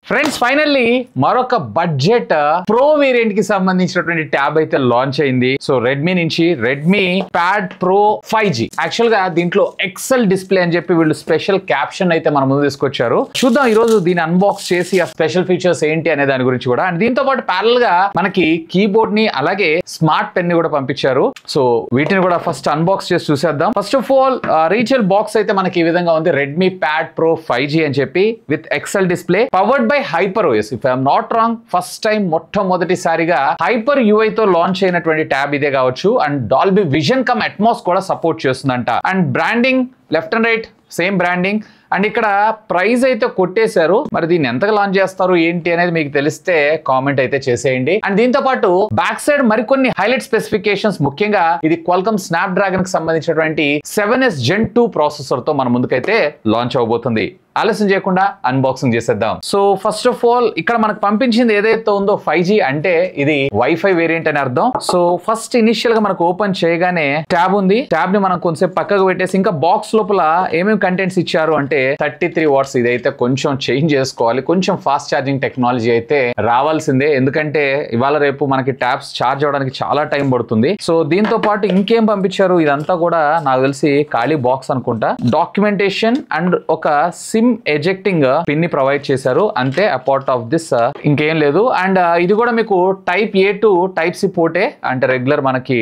Friends finally మరొక budget pro variant కి సంబంధించినటువంటి ట్యాబ్ అయితే లాంచ్ అయింది. సో రెడ్మీ నుంచి Redmi pad pro 5G. Actual గా దీంట్లో ఎక్సెల్ డిస్ప్లే అని చెప్పి వీళ్ళు స్పెషల్ క్యాప్షన్ అయితే మన ముందు తీసుకొచ్చారు. చూద్దాం ఈ రోజు దీన్ని అన్బాక్స్ చేసి ఆ స్పెషల్ ఫీచర్స్ ఏంటి అనే దాని గురించి కూడా. అండ్ దీంతో పాటు ప్యారల్ గా మనకి కీబోర్డ్ ని అలాగే స్మార్ట్ పెన్ ని కూడా పంపించారు. సో వీటిని కూడా ఫస్ట్ అన్బాక్స్ చేసి చూసేద్దాం. ఫస్ట్ ఆఫ్ ఆల్ రీచల్ బాక్స్ అయితే మనకి ఈ విధంగా ఉంది. రెడ్మీ ప్యాడ్ ప్రో 5G అని చెప్పి with excel display powered by HyperOS. If I'm not wrong first time మొట్టమొదటిసారిగా హైపర్ యూఐ తో లాంచ్ అయినటువంటి ట్యాబ్ ఇదే కావచ్చు. And Dolby Vision cum Atmos కూడా సపోర్ట్ చేస్తుందంట. And branding left and right same branding. And ఇక్కడ ప్రైస్ అయితే కొట్టేశారు. మరి దీన్ని ఎంతగా లాంచ్ చేస్తారు ఏంటి అనేది మీకు తెలిస్తే కామెంట్ అయితే చేసేయండి. అండ్ దీంతో పాటు బ్యాక్ సైడ్ మరికొన్ని హైలైట్ స్పెసిఫికేషన్స్, ముఖ్యంగా ఇది క్వాల్కమ్ స్నాప్డ్రాగన్ కి సంబంధించినటువంటి 7S Gen 2 ప్రాసెసర్ తో మన ముందుకైతే లాంచ్ అవబోతుంది. ఆలస్యం చేయకుండా అన్బాక్సింగ్ చేసేద్దాం. సో ఫస్ట్ ఆఫ్ ఆల్ ఇక్కడ మనకు పంపించింది ఏదైతే ఉందో 5G అంటే ఇది వైఫై వేరియంట్ అని అర్థం. సో ఫస్ట్ ఇనిషియల్ గా మనకు ఓపెన్ చేయగానే ట్యాబ్ ఉంది. ట్యాబ్ ని మనం కొంచెం పక్కకు పెట్టేసి ఇంకా బాక్స్ లోపల ఏమేమి కంటెంట్స్ ఇచ్చారు అంటే 33 వాట్స్. ఇదైతే కొంచెం చేంజ్ చేసుకోవాలి, కొంచెం ఫాస్ట్ ఛార్జింగ్ టెక్నాలజీ అయితే రావాల్సిందే. ఎందుకంటే ఇవాళ రేపు మనకి ట్యాబ్స్ ఛార్జ్ అవడానికి చాలా టైం పడుతుంది. సో దీంతో పాటు ఇంకేం పంపించారు, ఇదంతా కూడా నాకు తెలిసి ఖాళీ బాక్స్ అనుకుంటా. డాక్యుమెంటేషన్ అండ్ ఒక సిమ్ ఎజెక్టింగ్ పిన్ ని ప్రొవైడ్ చేశారు. అంతే, అపార్ట్ ఆఫ్ దిస్ ఇంకేం లేదు. అండ్ ఇది కూడా మీకు type A to type C పోర్టే, అంటే రెగ్యులర్ మనకి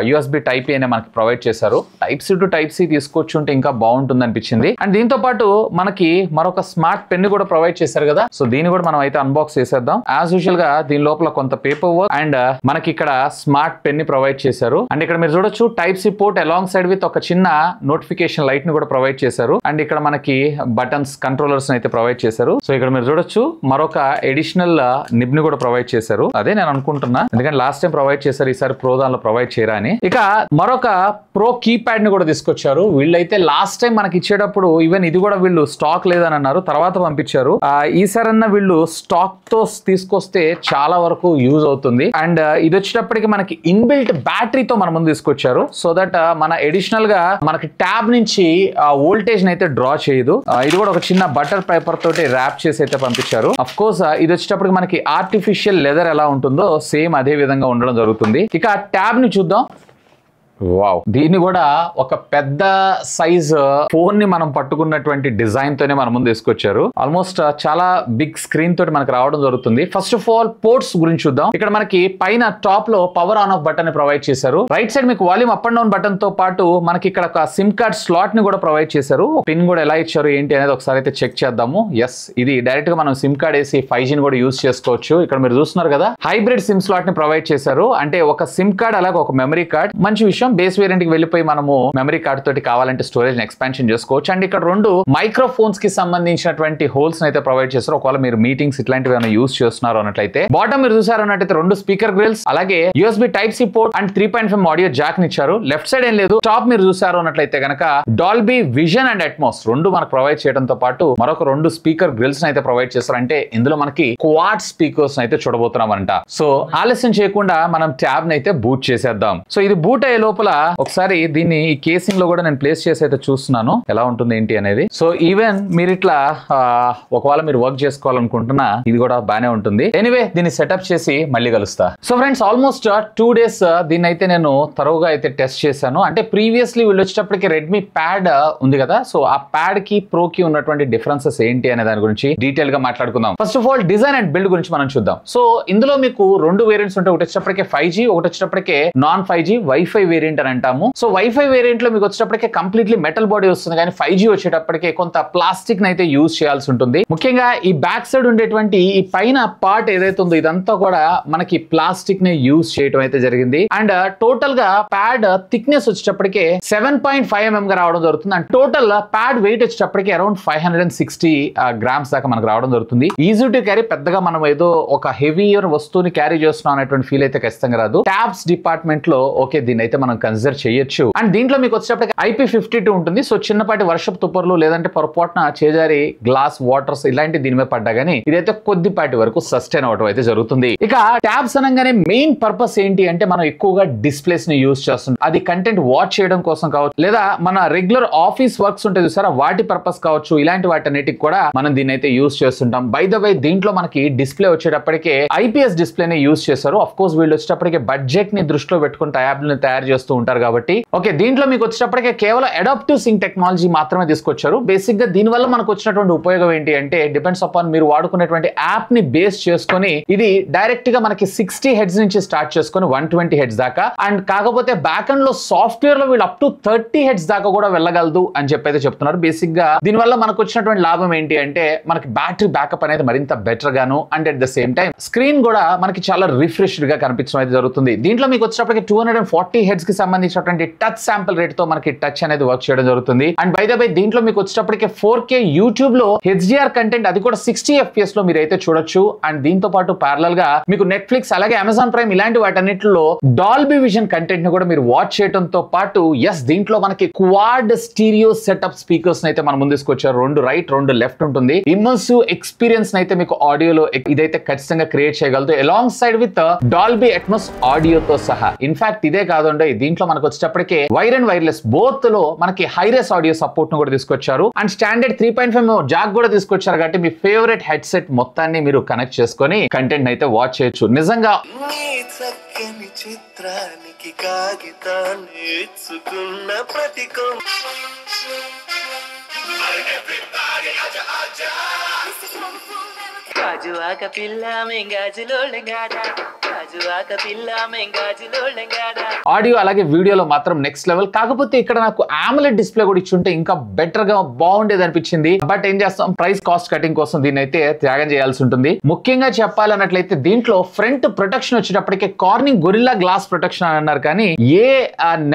యూఎస్బి టైప్ ఏ మనకి ప్రొవైడ్ చేశారు. Type C to type C తీసుకొచ్చుంటే ఇంకా బాగుంటుంది అనిపించింది. అండ్ దీంతో పాటు మనకి మరొక స్మార్ట్ పెన్ కూడా ప్రొవైడ్ చేశారు కదా. సో దీన్ని కూడా మనం అయితే అన్బాక్స్ చేసేద్దాం. యాజ్ యూజువల్ గా దీని లోపల కొంత పేపర్ వర్క్ అండ్ మనకి ఇక్కడ స్మార్ట్ పెన్ ని ప్రొవైడ్ చేశారు. అండ్ ఇక్కడ మీరు చూడొచ్చు type C port alongside with ఒక చిన్న నోటిఫికేషన్ లైట్ ని కూడా ప్రొవైడ్ చేశారు. అండ్ ఇక్కడ మనకి బటన్స్ కంట్రోలర్స్ అయితే ప్రొవైడ్ చేశారు. సో ఇక్కడ మీరు చూడొచ్చు మరొక ఎడిషనల్ నిబ్ ని కూడా ప్రొవైడ్ చేశారు. అదే నేను అనుకుంటున్నా, ఎందుకంటే లాస్ట్ టైం ప్రొవైడ్ చేశారు, ఈసారి ప్రో దానిలో ప్రొవైడ్ చేయరా అని. ఇక మరొక ప్రో కీప్యాడ్ ని కూడా తీసుకొచ్చారు. వీళ్ళైతే లాస్ట్ టైం మనకి ఇచ్చేటప్పుడు ఈవెన్ ఇది కూడా వీళ్ళు స్టాక్ లేదని అన్నారు, తర్వాత పంపించారు. ఈసారన్నా వీళ్ళు స్టాక్ తో తీసుకొస్తే చాలా వరకు యూజ్ అవుతుంది. అండ్ ఇది వచ్చేటప్పటికి మనకి ఇన్బిల్ట్ బ్యాటరీతో మన ముందు తీసుకొచ్చారు. సో దట్ మన ఎడిషనల్ గా మనకి ట్యాబ్ నుంచి వోల్టేజ్ అయితే డ్రా చేయదు. ఇది కూడా ఒక చిన్న బటర్ పేపర్ తోటి ర్యాప్ చేసి అయితే పంపించారు. అఫ్ కోర్స్ ఇది వచ్చేటప్పటికి మనకి ఆర్టిఫిషియల్ లెదర్ ఎలా ఉంటుందో సేమ్ అదే విధంగా ఉండడం జరుగుతుంది. ఇక ట్యాబ్ ని చూద్దాం. వావ్, దీన్ని కూడా ఒక పెద్ద సైజ్ ఫోన్ ని మనం పట్టుకున్నటువంటి డిజైన్ తోనే మన ముందు తీసుకొచ్చారు. ఆల్మోస్ట్ చాలా బిగ్ స్క్రీన్ తోటి మనకు రావడం జరుగుతుంది. ఫస్ట్ ఆఫ్ ఆల్ పోర్ట్స్ గురించి చూద్దాం. ఇక్కడ మనకి పైన టాప్ లో పవర్ ఆన్ ఆఫ్ బటన్ ని ప్రొవైడ్ చేశారు. రైట్ సైడ్ మీకు volume up and down button తో పాటు మనకి ఇక్కడ ఒక సిమ్ కార్డ్ స్లాట్ ని కూడా ప్రొవైడ్ చేశారు. పిన్ కూడా ఎలా ఇచ్చారు ఏంటి అనేది ఒకసారి అయితే చెక్ చేద్దాము. ఎస్, ఇది డైరెక్ట్ గా మనం సిమ్ కార్డ్ వేసి 5G ని కూడా యూజ్ చేసుకోవచ్చు. ఇక్కడ మీరు చూస్తున్నారు కదా, హైబ్రిడ్ సిమ్ స్లాట్ ని ప్రొవైడ్ చేశారు. అంటే ఒక సిమ్ కార్డ్ అలాగే ఒక మెమరీ కార్డ్. మంచి విషయం. బేస్ వేరియంట్ కి వెళ్ళిపోయి మనము మెమరీ కార్డ్ తోటి కావాలంటే స్టోరేజ్ ని ఎక్స్పాన్షన్ చేసుకోవచ్చు. అండ్ ఇక్కడ రెండు మైక్రోఫోన్స్ కి సంబంధించినటువంటి హోల్స్ అయితే ప్రొవైడ్ చేస్తారు. ఒకవేళ మీరు మీటింగ్స్ ఇట్లాంటివి ఏమైనా యూజ్ చేస్తున్నారు అన్నట్లయితే. బాటమ్ మీరు చూసారు అన్నట్లయితే రెండు స్పీకర్ గ్రిల్స్, అలాగే USB type C port and 3.5 audio jack ని ఇచ్చారు. లెఫ్ట్ సైడ్ ఏం లేదు. టాప్ మీరు చూసారు అన్నట్లయితే కనుక డాల్బీ విజన్ అండ్ అట్మాస్ రెండు మనకు ప్రొవైడ్ చేయడంతో పాటు మరొక రెండు స్పీకర్ గ్రిల్స్ అయితే ప్రొవైడ్ చేస్తారు. అంటే ఇందులో మనకి క్వాడ్ స్పీకర్స్ అయితే చూడబోతున్నాం అంట. సో ఆలస్యం చేయకుండా మనం ట్యాబ్ ని అయితే బూట్ చేసేద్దాం. సో ఇది బూట్ అయ్యే లోపల ఒకసారి దీన్ని ఈ కేసింగ్ లో కూడా నేను ప్లేస్ చేసి అయితే చూస్తున్నాను ఎలా ఉంటుంది ఏంటి అనేది. సో ఈవెన్ మీరు ఇట్లా ఒకవేళ మీరు వర్క్ చేసుకోవాలనుకుంటున్నా ఇది కూడా బానే ఉంటుంది. ఎనీవే దీన్ని సెటప్ చేసి మళ్ళీ కలుస్తా. సో ఫ్రెండ్స్ ఆల్మోస్ట్ 2 days దీన్ని అయితే నేను తరువుగా అయితే టెస్ట్ చేశాను. అంటే ప్రీవియస్లీ వీళ్ళు వచ్చేటప్పటికి రెడ్మీ ప్యాడ్ ఉంది కదా. సో ఆ ప్యాడ్ కి ప్రో కి ఉన్నటువంటి డిఫరెన్సెస్ ఏంటి అనే దాని గురించి డీటెయిల్ గా మాట్లాడుకుందాం. First of all design and build గురించి మనం చూద్దాం. సో ఇందులో మీకు రెండు వేరియంట్స్ ఉంటాయి. ఒకటి వచ్చేటప్పటికే 5G, ఒకటి వచ్చేటప్పటికే నాన్ 5G వైఫై వేరియంట్ అని అంటాము. సో వైఫై వేరియంట్ లో మీకు వచ్చేటప్పటికే కంప్లీట్లీ మెటల్ బాడీ వస్తుంది, కానీ 5G వచ్చేటప్పటికే కొంత ప్లాస్టిక్ అయితే యూజ్ చేయాల్సి ఉంటుంది. ముఖ్యంగా ఈ బ్యాక్ సైడ్ ఉండేటువంటి ఈ పైన పార్ట్ ఏదైతే ఉందో ఇదంతా కూడా మనకి ప్లాస్టిక్ ని యూజ్ చేయడం అయితే జరిగింది. అండ్ టోటల్ గా ప్యాడ్ థిక్నెస్ వచ్చేటప్పటికే 7.5 mm గా రావడం జరుగుతుంది. అండ్ టోటల్ ప్యాడ్ వెయిట్ వచ్చేటప్పటికి అరౌండ్ 560 grams దాకా మనకు రావడం జరుగుతుంది. Easy to carry. పెద్దగా మనం ఏదో ఒక హెవీయర్ వస్తువుని క్యారీ చేస్తున్నాం అనేటువంటి ఫీల్ అయితే ఖచ్చితంగా రాదు. ట్యాబ్స్ డిపార్ట్మెంట్ లో ఓకే దీన్ని అయితే మనం కన్సిడర్ చేయొచ్చు. అండ్ దీంట్లో మీకు వచ్చేటప్పటికి IP52 ఉంటుంది. సో చిన్నపాటి వర్షపు తుప్పర్లు లేదంటే పొరపాటున చేజారి గ్లాస్ వాటర్స్ ఇలాంటి దీని మీద పడ్డా గానీ ఇదైతే కొద్దిపాటి వరకు సస్టైన్ అవడం అయితే జరుగుతుంది. ఇక ట్యాబ్స్ అనగానే మెయిన్ పర్పస్ ఏంటి అంటే మనం ఎక్కువగా డిస్ప్లేస్ ని యూజ్ చేస్తుంటాం. అది కంటెంట్ వాచ్ చేయడం కోసం కావచ్చు, లేదా మన రెగ్యులర్ ఆఫీస్ వర్క్స్ ఉంటాయి చూసారా వాటి పర్పస్ కావచ్చు, ఇలాంటి వాటన్నిటికి కూడా మనం దీన్ని అయితే యూజ్ చేస్తుంటాం. బై ద వే దీంట్లో మనకి డిస్ప్లే వచ్చేటప్పటికే IPS డిస్ప్లేనే యూజ్ చేస్తారు. ఆఫ్ కోర్స్ వీళ్ళు వచ్చేటప్పటికే బడ్జెట్ ని దృష్టిలో పెట్టుకుని ట్యాబ్లను తయారు చేస్తూ ఉంటారు కాబట్టి. ఓకే, దీంట్లో మీకు వచ్చేటప్పటికే కేవలం అడాప్టివ్ సింక్ టెక్నాలజీ మాత్రమే తీసుకొచ్చారు. బేసిక్ గా దీని వల్ల మనకు వచ్చినటువంటి ఉపయోగం ఏంటి అంటే డిపెండ్స్ అపాన్ మీరు వాడుకునేటువంటి యాప్ ని బేస్ చేసుకొని ఇది డైరెక్ట్ గా మనకి 60 హెడ్స్ నుంచి స్టార్ట్ చేసుకొని 120 హెడ్స్ దాకా, అండ్ కాకపోతే బ్యాక్ ఎండ్ లో సాఫ్ట్వేర్ లో వీళ్ళు అప్ టు 30 హెడ్స్ దాకా కూడా వెళ్ళగలదు అని చెప్పి అయితే చెప్తున్నారు. బేసిక్ గా దీని వల్ల మనకు వచ్చినటువంటి లాభం ఏంటి అంటే మనకి బ్యాటరీ బ్యాకప్ అనేది మరింత బెటర్ గాను, and at the same time screen కూడా మనకి చాలా రిఫ్రెష్డ్ గా కనిపించడం అయితే జరుగుతుంది. దీంట్లో మీకు వచ్చేటప్పటికి 240 హెడ్స్ కి సంబంధించినటువంటి టచ్ శాంపుల్ రేట్ తో మనకి టచ్ అనేది వర్క్ చేయడం జరుగుతుంది. అండ్ బై ద బై దీంట్లో మీకు వచ్చేటప్పటికి 4K యూట్యూబ్ లో HDR కంటెంట్ అది కూడా 60 FPS లో మీరు అయితే చూడొచ్చు. అండ్ దీంతో పాటు ప్యారలల్ గా మీకు నెట్ఫ్లిక్స్ అలాగే అమెజాన్ ప్రైమ్ ఇలాంటి వాటన్నిటిలో డాల్బీ విజన్ కంటెంట్ ని కూడా మీరు వాచ్ చేయడంతో పాటు దీంట్లో మనకి క్వాడ్ స్టీరియో సెటప్ స్పీకర్స్ అయితే మనం ముందు తీసుకొచ్చారు. 2 రైట్ 2 లెఫ్ట్ ఉంటుంది. ఇమ్మర్సివ్ ఎక్స్పీరియన్స్ అయితే మీకు ఆడియోలో ఇదైతే ఖచ్చితంగా క్రియేట్ చేయగలదు alongside with Dolby Atmos ఆడియోతో సహా. ఇన్ఫాక్ట్ ఇదే కాదండి, దీంట్లో మనకు వచ్చేటప్పటికే వైర్ అండ్ వైర్లెస్ బోత్ లో మనకి హైరెస్ ఆడియో సపోర్ట్ ను కూడా తీసుకొచ్చారు. అండ్ స్టాండర్డ్ 3.5 జాక్ కూడా తీసుకొచ్చారు కాబట్టి మీ ఫేవరెట్ హెడ్సెట్ మొత్తాన్ని మీరు కనెక్ట్ చేసుకొని కంటెంట్ అయితే వాచ్ చేయొచ్చు. నిజంగా చిత్రానికి కాగితాన్ని ఇచ్చుకున్న ప్రతికం గాజువాక పిల్ల మెంగాజులోళ్ళంగాడా గాజువాక పిల్ల మెంగాజులోళ్ళంగాడా. ఆడియో అలాగే వీడియోలో మాత్రం నెక్స్ట్ లెవెల్. కాకపోతే ఇక్కడ నాకు AMOLED డిస్ప్లే కూడా ఇచ్చుంటే ఇంకా బెటర్ గా బాగుండేది అనిపించింది. బట్ ఏం చేస్తాం, ప్రైస్ కాస్ట్ కటింగ్ కోసం దీన్ని అయితే త్యాగం చేయాల్సి ఉంటుంది. ముఖ్యంగా చెప్పాలన్నట్లయితే దీంట్లో ఫ్రంట్ ప్రొటెక్షన్ వచ్చేటప్పటికే కార్నింగ్ గొరిల్లా గ్లాస్ ప్రొటెక్షన్ అని అన్నారు, కానీ ఏ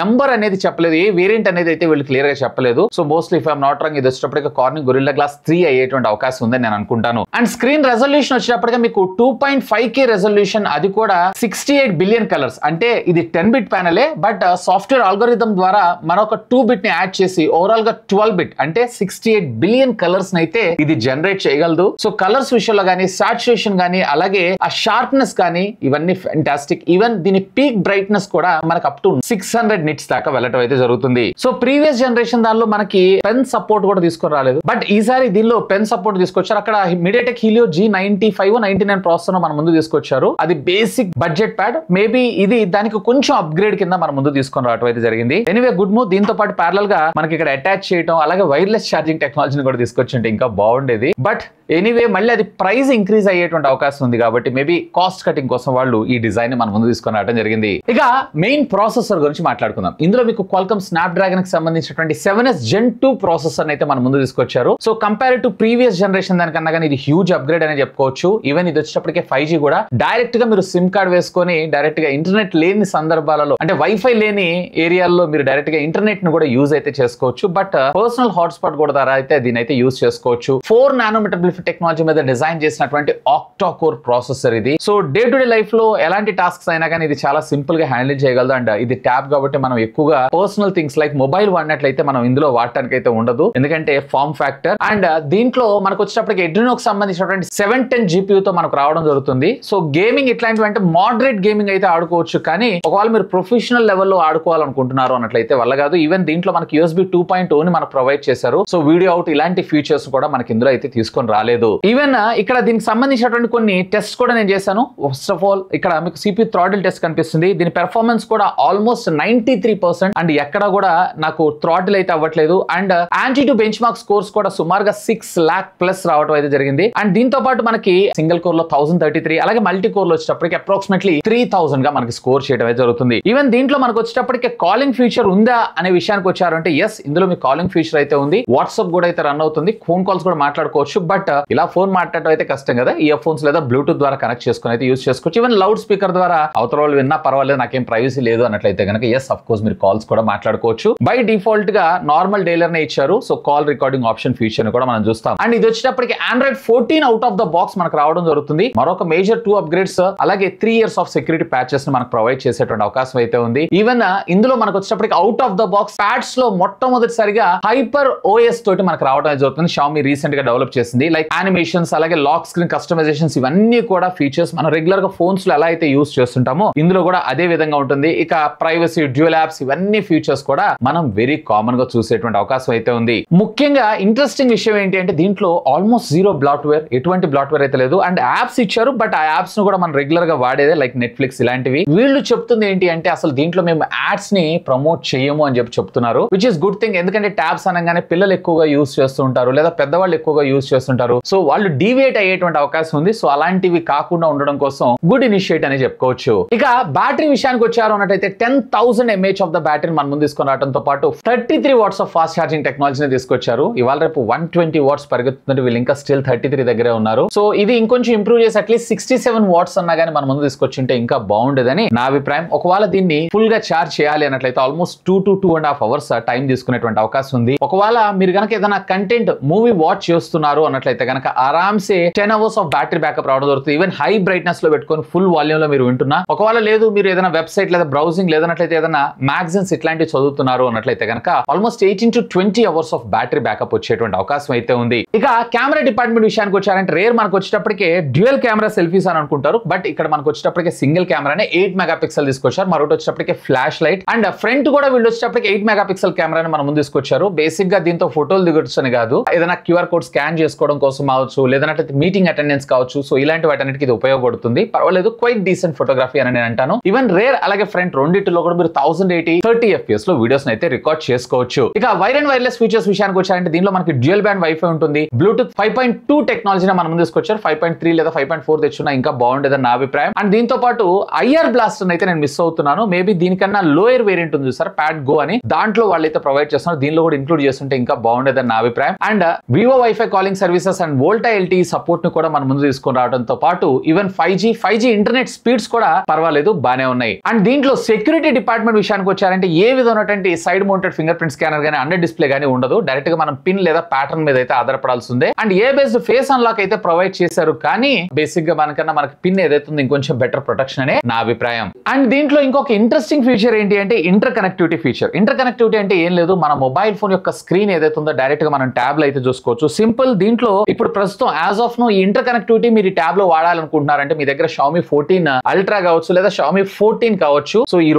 నెంబర్ అనేది చెప్పలేదు, ఏ వేరియంట్ అనేది అయితే వీళ్ళు క్లియర్ గా చెప్పలేదు. So mostly if I'm not wrong ఇది వచ్చేటప్పటికే కార్నింగ్ గొరిల్లా గ్లాస్ 3 అయ్యేటువంటి అవకాశం ఉందని నేను అనుకుంటాను. అండ్ స్క్రీన్ రెజల్యూషన్ వచ్చేటప్పటికే మీకు 2.5K రెజల్యూషన్, అది కూడా 68 బిలియన్ కలర్స్. అంటే ఇది 10 బిట్ ప్యానలే, బట్ సాఫ్ట్వేర్ ఆల్గోరిథం ద్వారా మరొక 2 బిట్ ని యాడ్ చేసి ఓవరాల్ గా 12 బిట్ అంటే 68 బిలియన్ కలర్స్ అయితే ఇది జనరేట్ చేయగలదు. సో కలర్స్ విషయంలో గానీ, సాచురేషన్ గానీ, అలాగే ఆ షార్ప్నెస్ కానీ ఇవన్నీ ఫ్యాంటాస్టిక్. ఈవెన్ దీని పీక్ బ్రైట్నెస్ కూడా మనకు అప్ టు 600 నిట్స్ దాకా వెళ్ళటం అయితే జరుగుతుంది. సో ప్రీవియస్ జనరేషన్ దానిలో మనకి పెన్ సపోర్ట్ కూడా తీసుకొని రాలేదు, బట్ ఈసారి దీనిలో పెన్ సపోర్ట్ తీసుకొచ్చారు. అక్కడ MediaTek Helio G95 99 ప్రాసెసర్ మన ముందు తీసుకొచ్చారు. అది బేసిక్ బడ్జెట్ ప్యాడ్. మేబీ ఇది దానికి కొంచెం అప్గ్రేడ్ కింద మన ముందు తీసుకొని రావడం అయితే జరిగింది. Anyway good move. దీంతో పాటు ప్యారలల్ గా మనకి ఇక్కడ అటాచ్ చేయడం అలాగే వైర్లెస్ ఛార్జింగ్ టెక్నాలజీని కూడా తీసుకొచ్చింటే ఇంకా బాగుండేది. బట్ ఎనీవే మళ్ళీ అది ప్రైస్ ఇంక్రీజ్ అయ్యేటువంటి అవకాశం ఉంది కాబట్టి మేబీ కాస్ట్ కటింగ్ కోసం వాళ్ళు ఈ డిజైన్ ని మన ముందు తీసుకొని రావడం జరిగింది. ఇక మెయిన్ ప్రాసెసర్ గురించి మాట్లాడుకుందాం. ఇందులో మీకు Qualcomm Snapdragon కి సంబంధించినటువంటి 7S Gen 2 ప్రాసెసర్ అయితే మన ముందు తీసుకొచ్చారు. So compare to previous generation దానికన్నా కానీ ఇది హ్యూజ్ అప్గ్రేడ్ అని చెప్పుకోవచ్చు. ఈవెన్ ఇది వచ్చేటప్పటికే 5G కూడా డైరెక్ట్ గా మీరు సిమ్ కార్డ్ వేసుకొని డైరెక్ట్ గా ఇంటర్నెట్ లేని సందర్భాలలో, అంటే వైఫై లేని ఏరియాల్లో మీరు డైరెక్ట్ గా ఇంటర్నెట్ ను కూడా యూజ్ అయితే చేసుకోవచ్చు. బట్ పర్సనల్ హాట్స్పాట్ కూడా ద్వారా అయితే దీని అయితే యూజ్ చేసుకోవచ్చు. 4 నానోమీటర్ టెక్నాలజీ మీద డిజైన్ చేసినటువంటి ఆక్టా కోర్ ప్రాసెసర్ ఇది. So day to day life లో ఎలాంటి టాస్క్స్ అయినా కానీ ఇది చాలా సింపుల్ గా హ్యాండిల్ చేయగలదు. అండ్ ఇది ట్యాబ్ కాబట్టి మనం ఎక్కువగా పర్సనల్ థింగ్స్ లైక్ మొబైల్ వాడినట్లయితే మనం ఇందులో వాడటానికి అయితే ఉండదు, ఎందుకంటే ఫార్మ్ ఫ్యాక్టర్. అండ్ దీంట్లో మనకు వచ్చేటప్పటికి Adrenoకి సంబంధించినటువంటి 710 GPU తో మనకు రావడం జరుగుతుంది. సో గేమింగ్ ఇట్లాంటివి అంటే మోడరేట్ గేమింగ్ అయితే ఆడుకోవచ్చు, కానీ ఒకవేళ మీరు ప్రొఫెషనల్ లెవెల్లో ఆడుకోవాలనుకుంటున్నారు అన్నట్లయితే వల్ల కాదు. ఈవెన్ దీంట్లో మనకి USB 2.0 ని మనకు ప్రొవైడ్ చేశారు. సో వీడియో అవుట్ ఇలాంటి ఫీచర్స్ కూడా మనకి ఇందులో అయితే తీసుకొని రాలేదు. ఈవెన్ ఇక్కడ దీనికి సంబంధించినటువంటి కొన్ని టెస్ట్ కూడా నేను చేశాను. ఫస్ట్ ఆఫ్ ఆల్ ఇక్కడ మీకు CPU థ్రాటిల్ టెస్ట్ కనిపిస్తుంది. దీని పెర్ఫార్మెన్స్ కూడా ఆల్మోస్ట్ 93%. అండ్ ఎక్కడ కూడా నాకు థ్రాటిల్ అయితే అవ్వట్లేదు. And Antutu bench mark scores కూడా సుమారుగా 6 lakh ప్లస్ రావడం అయితే జరిగింది. అండ్ దీంతో పాటు మనకి సింగిల్ కోర్ లో 1033 అలాగే మల్టీ కోర్ లో వచ్చేటప్పటికి అప్రాక్సిమేట్లీ 3000 గా మనకి స్కోర్ చేయడం అయితే జరుగుతుంది. ఈవెన్ దీంట్లో మనకు వచ్చేటప్పటికి కాలింగ్ ఫీచర్ ఉందా అనే విషయానికి వచ్చారంటే ఎస్, ఇందులో మీ కాలింగ్ ఫీచర్ అయితే ఉంది. వాట్సాప్ కూడా అయితే రన్ అవుతుంది, ఫోన్ కాల్స్ కూడా మాట్లాడుకోవచ్చు. బట్ ఇలా ఫోన్ మాట్లాడటం అయితే కష్టం కదా. ఇయర్ ఫోన్స్ లేదా బ్లూటూత్ ద్వారా కనెక్ట్ చేసుకుని అయితే యూజ్ చేసుకోవచ్చు. ఈవెన్ లౌడ్ స్పీకర్ ద్వారా అవతల వాళ్ళు విన్నా పర్వాలేదు, నాకేం ప్రైవసీ లేదు అన్నట్లయితే కనుక ఎస్ అఫ్ కోర్స్ మీరు కాల్స్ కూడా మాట్లాడుకోవచ్చు. బై డిఫాల్ట్ గా నార్మల్ డైలర్ నే ఇచ్చారు. So call recording option feature ని కూడా మనం చూస్తాం. అండ్ ఇది వచ్చేటప్పటికి Android 14 out out of the box మనకు రావడం జరుగుతుంది. మరొక మేజర్ 2 అప్గ్రేడ్స్ అలాగే 3 years ఆఫ్ సెక్యూరిటీ ప్యాచెస్ ని మనకు ప్రొవైడ్ చేసేటువంటి అవకాశం అయితే ఉంది. ఈవెన్ ఇందులో మనకు వచ్చేటప్పటికి out of the box pads లో మొట్టమొదటిసారిగా హైపర్ ఓఎస్ తోటి మనకు రావడం జరుగుతుంది. Xiaomi రీసెంట్ గా డెవలప్ చేసింది. లైక్ యానిమేషన్స్ అలాగే లాక్ స్క్రీన్ కస్టమైజేషన్స్ ఇవన్నీ కూడా ఫీచర్స్ మనం రెగ్యులర్ గా ఫోన్స్ లో ఎలా అయితే యూస్ చేస్తుంటామో ఇందులో కూడా అదే విధంగా ఉంటుంది. ఇక ప్రైవసీ, డ్యూయల్ యాప్స్ ఇవన్నీ ఫీచర్స్ కూడా మనం వెరీ కామన్ గా చూసేటువంటి అవకాశం అయితే ఉంది. ముఖ్యంగా ఇంట్రెస్టింగ్ విషయం ఏంటి అంటే దీంట్లో ఆల్మోస్ట్ జీరో బ్లాట్వేర్, ఎటువంటి బ్లాట్వేర్ అయితే లేదు. అండ్ యాప్స్ ఇచ్చారు, బట్ ఆ యాప్స్ ను కూడా మనం రెగ్యులర్ గా వాడేదే లైక్ నెట్ఫ్లిక్స్ ఇలాంటివి. వీళ్ళు చెప్తుంది ఏంటి అంటే అసలు దీంట్లో మేము యాడ్స్ ని ప్రమోట్ చేయము అని చెప్తున్నారు, విచ్ ఇస్ గుడ్ థింగ్. ఎందుకంటే ట్యాబ్స్ అనగానే పిల్లలు ఎక్కువగా యూస్ చేస్తుంటారు లేదా పెద్దవాళ్ళు ఎక్కువగా యూస్ చేస్తుంటారు. సో వాళ్ళు డీవియేట్ అయ్యేటువంటి అవకాశం ఉంది. సో అలాంటివి కాకుండా ఉండడం కోసం గుడ్ ఇనిషియేట్ అని చెప్పుకోవచ్చు. ఇక బ్యాటరీ విషయానికి వచ్చారు అన్నట్టయితే 10,000 mAh ఆఫ్ ద బ్యాటరీ మనం ముందు తీసుకొని రావడంతో పాటు 33 watts ఆఫ్ ఫాస్ట్ ఛార్జింగ్ టెక్నాలజీని తీసుకొచ్చారు. ఇవాళ రేపు 120 watts పరిగెత్తుంటే వీళ్ళు ఇంకా స్టిల్ 33 దగ్గరే ఉన్నారు. సో ఇది ఇంకొంచెం ఇంప్రూవ్ చేసి అట్లీస్ట్ 67 watts అన్నా కానీ మన ముందు తీసుకొచ్చింటే ఇంకా బాగుండేదని నా అభిప్రాయం. ఒకవేళ దీన్ని ఫుల్ గా ఛార్జ్ చేయాలి అన్నట్లయితే ఆల్మోస్ట్ 2 to 2.5 hours టైం తీసుకునేటువంటి అవకాశం ఉంది. ఒకవేళ మీరు కనుక ఏదైనా కంటెంట్ మూవీ వాచ్ చేస్తున్నారు అన్నట్లయితే కనుక ఆరామ్సే 10 hours ఆఫ్ బ్యాటరీ బ్యాకప్ రావడం జరుగుతుంది. ఈవెన్ హై బ్రైట్నెస్ లో పెట్టుకొని ఫుల్ వాల్యూమ్ లో మీరు వింటున్నా. ఒకవేళ లేదు మీరు ఏదైనా వెబ్సైట్ లేదా బ్రౌజింగ్ లేదన్నట్లయితే ఏదైనా మ్యాగజైన్స్ ఇట్లాంటివి చదువుతున్నారు అన్నట్లయితే కనుక almost 18 to 20 hours of battery backup వచ్చేటువంటి అవకాశం అయితే ఉంది. ఇక కెమెరా డిపార్ట్మెంట్ విషయానికి వచ్చారంటే రేర్ మనకు వచ్చేటప్పటికే డ్యూయల్ కెమెరా సెల్ఫీస్ అని అనుకుంటారు, బట్ ఇక్కడ మనకు వచ్చేటప్పటికే సింగిల్ కెమెరానే 8 మెగాపిక్సెల్ తీసుకొచ్చారు. మరొకటి వచ్చేటప్పటికే ఫ్లాష్ లైట్ అండ్ ఫ్రంట్ కూడా వీళ్ళు వచ్చేటప్పటికి 8 మెగాపిక్సెల్ కెమెరాని మనం ముందు తీసుకొచ్చారు. బేసిక్ గా దీంతో ఫోటోలు దిగొచ్చు అని కాదు, ఏదైనా QR కోడ్ స్కాన్ చేసుకోవడం కోసం కావచ్చు, లేదంటే మీటింగ్ అటెండెన్స్ కావచ్చు. సో ఇలాంటి వాటన్నిటికి ఇది ఉపయోగపడుతుంది. పర్వాలేదు, క్వైట్ డీసెంట్ ఫోటోగ్రఫీ అని నేను అంటాను. ఈవెన్ రేర్ అలాగే ఫ్రంట్ రెండింటిలో కూడా మీరు 1080 30 FPS లో వీడియోస్ అయితే రికార్డ్ చేసుకోవచ్చు. ఇక వైర్ అండ్ వైర్లెస్ ఫీచర్స్ విషయానికి వచ్చారంటే దీనిలో మనకి డ్యూయల్ బ్యాండ్ వైఫై ఉంటుంది. బ్లూటూత్ 5.2 టెక్నాలజీని మనం ముందు తీసుకొచ్చారు. 5.3 లేదా 5.4 తెచ్చున్నా ఇంకా బాగుండేదని నా అభిప్రాయం. అండ్ దీంతో పాటు IR బ్లాస్టర్ అయితే నేను మిస్ అవుతున్నాను. మేబీ దీనికన్నా లోయర్ వేరియంట్ ఉంది సార్, ప్యాడ్ గో అని, దాంట్లో వాళ్ళైతే ప్రొవైడ్ చేస్తున్నారు. దీనిలో కూడా ఇంక్లూడ్ చేస్తుంటే ఇంకా బాగుండేదని నా అభిప్రాయం. And Vivo wifi calling services and Volta LTE support ని కూడా మనం ముందు తీసుకొని రావడంతో పాటు ఈవెన్ 5G ఇంటర్నెట్ స్పీడ్స్ కూడా పర్వాలేదు, బానే ఉన్నాయి. అండ్ దీంట్లో సెక్యూరిటీ డిపార్ట్మెంట్ విషయానికి వచ్చారంటే ఏ విధమైనటువంటి side mounted finger print scanner గానీ అండర్ డిస్ప్లే గానీ ఉండదు. డైరెక్ట్ గా మనం పిన్ లేదా ప్యాటర్న్ మీద అయితే ఆధారపడాల్సిందే. And a based face unlock అయితే ప్రొవైడ్ చేశారు, కానీ బేసిక్ గా మనకన్నా మనకి పిన్ ఏదైతే ఉందో ఇంకొంచెం బెటర్ ప్రొటెక్షన్ అనే నా అభిప్రాయం. అండ్ దీంట్లో ఇంకొక ఇంట్రెస్టింగ్ ఫీచర్ ఏంటి అంటే inter connectivity feature. Inter connectivity అంటే ఏం లేదు, మన మొబైల్ ఫోన్ యొక్క స్క్రీన్ ఏదైతే ఉందో డైరెక్ట్ గా మనం ట్యాబ్ లో అయితే చూసుకోవచ్చు. సింపుల్. దీంట్లో ఇప్పుడు ప్రస్తుతం యాజ్ ఆఫ్ నో ఈ ఇంటర్ కనెక్టివిటీ మీరు ఈ ట్యాబ్ లో వాడాలనుకుంటున్నారంటే మీ దగ్గర Xiaomi 14 Ultra కావచ్చు లేదా Xiaomi 14 కావచ్చు. సో ఈ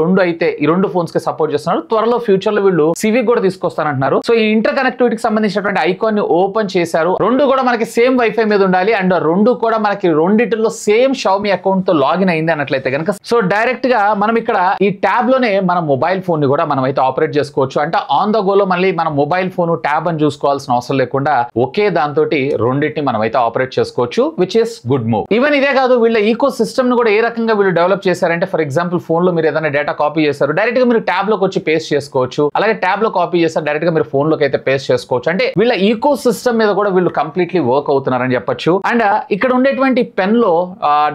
రెండు ఫోన్స్ కి సపోర్ట్ చేస్తున్నారు. త్వరలో ఫ్యూచర్ లో వీళ్ళు సివిక్ కూడా తీసుకొస్తానంటున్నారు. సో ఈ ఇంటర్ కనెక్టివిటీకి సంబంధించినటువంటి ఐకాన్ ని ఓపెన్ చేశారు. రెండు కూడా మనకి సేమ్ వైఫై మీద ఉండాలి అండ్ రెండు కూడా మనకి రెండిటిలో సేమ్ Xiaomi అకౌంట్ తో లాగిన్ అయింది అన్నట్లయితే కనుక సో డైరెక్ట్ గా మనం ఇక్కడ ఈ ట్యాబ్ లోనే మన మొబైల్ ఫోన్ ని కూడా మనం అయితే ఆపరేట్ చేసుకోవచ్చు. అంటే ఆన్ ద గో లో మళ్ళీ మన మొబైల్ ఫోన్ ట్యాబ్ అని చూసుకోవాల్సిన అవసరం లేకుండా ఒకే దాంతో రెండింటిని మనం అయితే ఆపరేట్ చేసుకోవచ్చు, which is good move. Even ఇదే కాదు, వీళ్ళ ఈకో సిస్టమ్ ని కూడా ఏ రకంగా వీళ్ళు డెవలప్ చేశారంటే ఫర్ ఎగ్జాంపుల్ ఫోన్ లో మీరు ఏదైనా డేటా కాపీ చేశారు, డైరెక్ట్ గా మీరు ట్యాబ్ లోకి వచ్చి పేస్ట్ చేసుకోవచ్చు. అలాగే ట్యాబ్ లో కాపీ చేస్తారు, డైరెక్ట్ గా మీరు ఫోన్ లోకి అయితే పేస్ట్ చేసుకోవచ్చు. అంటే వీళ్ళ ఈకో సిస్టమ్ మీద కూడా వీళ్ళు కంప్లీట్లీ వర్క్ అవుతున్నారని చెప్పొచ్చు. అండ్ ఇక్కడ ఉండేటువంటి పెన్ లో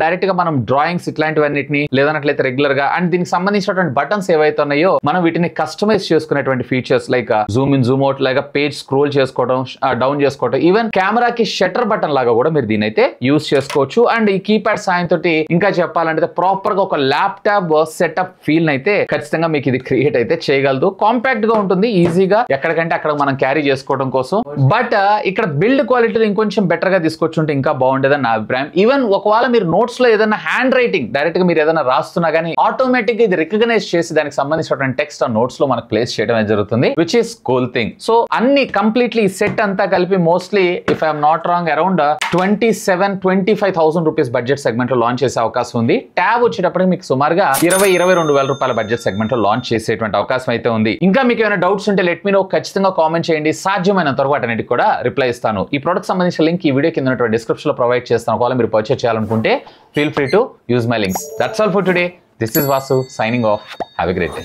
డైరెక్ట్ గా మనం డ్రాయింగ్స్ ఇట్లాంటివన్నిటిని లేదన్నట్లయితే రెగ్యులర్ గా అండ్ దీనికి సంబంధించినటువంటి బటన్స్ ఏవైతే ఉన్నాయో మనం వీటిని కస్టమైజ్ చేసుకునేటువంటి features like Zoom in Zoom out లాగా పేజ్ స్క్రోల్ చేసుకోవడం, డౌన్ చేసుకోవడం, ఈవెన్ కెమెరాకి షట్టర్ బటన్ లాగా కూడా మీరు దీని అయితే యూస్ చేసుకోవచ్చు. అండ్ ఈ కీప్యాడ్ సాయంతో ఇంకా చెప్పాలంటే ప్రాపర్ గా ఒక ల్యాప్టాప్ సెటప్ ఫీల్ అయితే ఖచ్చితంగా మీకు ఇది క్రియేట్ అయితే చేయగలదు. కాంపాక్ట్ గా ఉంటుంది, ఈజీగా ఎక్కడికంటే అక్కడ మనం క్యారీ చేసుకోవడం కోసం. బట్ ఇక్కడ బిల్డ్ క్వాలిటీ ఇంకొంచెం బెటర్ గా తీసుకొచ్చుంటే ఇంకా బాగుండేదని నా అభిప్రాయం. ఈవెన్ ఒకవేళ మీరు నోట్స్ లో ఏదైనా హ్యాండ్ రైటింగ్ డైరెక్ట్ గా మీరు ఏదైనా రాస్తున్నా కానీ ఆటోమేటిక్ గా ఇది రికగ్నైజ్ చేసి దానికి సంబంధించిన టెక్స్ట్ ఆ నోట్స్ లో మనకు ప్లేస్ చేయడం జరుగుతుంది, which is cool thing. So అన్ని కంప్లీట్లీ సెట్ అంతా కలిపి mostly if I'm not wrong around 27,000-25,000 rupees budget segment లో లాంచ్ చేసే అవకాశం ఉంది. ట్యాబ్ వచ్చేటప్పటికి మీకు సుమారుగా 22,000 రూపాయల బడ్జెట్ సెగ్మెంట్ లో లాంచ్ చేసేటువంటి అవకాశం అయితే ఉంది. ఇంకా మీకు ఏమైనా డౌట్స్ ఉంటే లెట్ మీ నో, ఖచ్చితంగా కామెంట్ చేయండి. సాధ్యమైనంత వరకు వాటన్నిటికి కూడా రిప్లై ఇస్తాను. ఈ ప్రొడక్ట్ సంబంధించిన లింక్ ఈ వీడియో కింద డిస్క్రిప్షన్ లో ప్రొవైడ్ చేస్తాను. ఒకవేళ మీరు పర్చేస్ చేయాలనుకుంటే feel free to use my links. That's all for today. This is Vasu signing off. Have a great day.